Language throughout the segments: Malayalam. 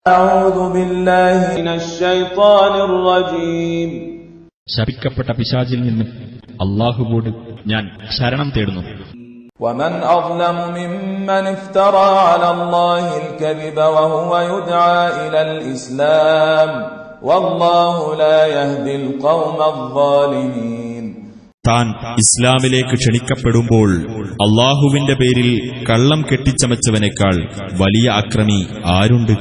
അഊദു ബില്ലാഹി മിനശ് ശൈത്വാനിർ റജീം. ശപിക്കപ്പെട്ട പിശാചിൽ നിന്ന് അല്ലാഹുവോട് ഞാൻ ശരണം തേടുന്നു. വമൻ അസ്ലമു മിമ്മൻ ഇഫ്തറാ അലല്ലാഹിൽ കദിബ വഹുവ യുദ്ആ ഇലൽ ഇസ്ലാം വല്ലാഹു ലാ യഹ്ദിൽ ഖൗമൽ ളാലിമീൻ. താൻ ഇസ്ലാമിലേക്ക് ക്ഷണിക്കപ്പെടുമ്പോൾ അല്ലാഹുവിന്റെ പേരിൽ കള്ളം കെട്ടിച്ചമച്ചവനേക്കാൾ വലിയ അക്രമി ആരുണ്ട്?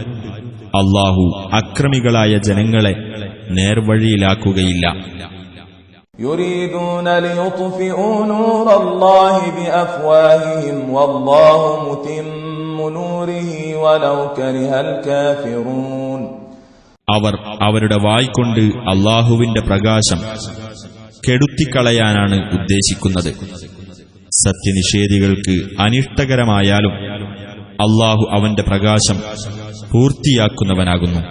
അല്ലാഹു അക്രമികളായ ജനങ്ങളെ നേർവഴിയിലാക്കുകയില്ല. യുരീദൂന ലിയുത്ഫിഊ നൂറല്ലാഹി ബിഅഫ്വാഹിഹിം വല്ലാഹു മുതിമ്മു നൂരിഹി വലൗ കരിഹൽ കാഫിറൂൻ. അവർ അവരുടെ വായ്കൊണ്ട് അല്ലാഹുവിന്റെ പ്രകാശം കെടുത്തിക്കളയാനാണ് ഉദ്ദേശിക്കുന്നത്. സത്യനിഷേധികൾക്ക് അനിഷ്ടകരമായാലും അല്ലാഹു അവന്റെ പ്രകാശം പൂർത്തിയാക്കുന്നവനാകുന്നു.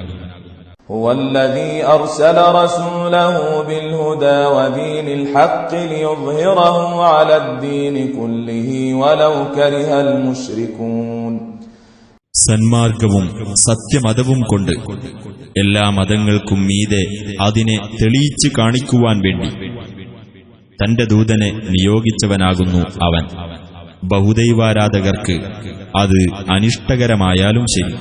ഹുവല്ലദീ അർസല റസൂലഹു ബിൽഹുദാ വദീനിൽ ഹഖ് ലിയുദ്ഹിറഹു അലദ്ദീനി കുല്ലിഹി വലൗ കരിഹൽ മുശ്രികൂൻ. സന്മാർഗവും സത്യമതവും കൊണ്ട് എല്ലാ മതങ്ങൾക്കും മീതെ അതിനെ തെളിയിച്ചു കാണിക്കുവാൻ വേണ്ടി തന്റെ ദൂതനെ നിയോഗിച്ചവനാകുന്നു അവൻ. ബഹുദൈവാരാധകർക്ക് അത് അനിഷ്ടകരമായാലും ശരി.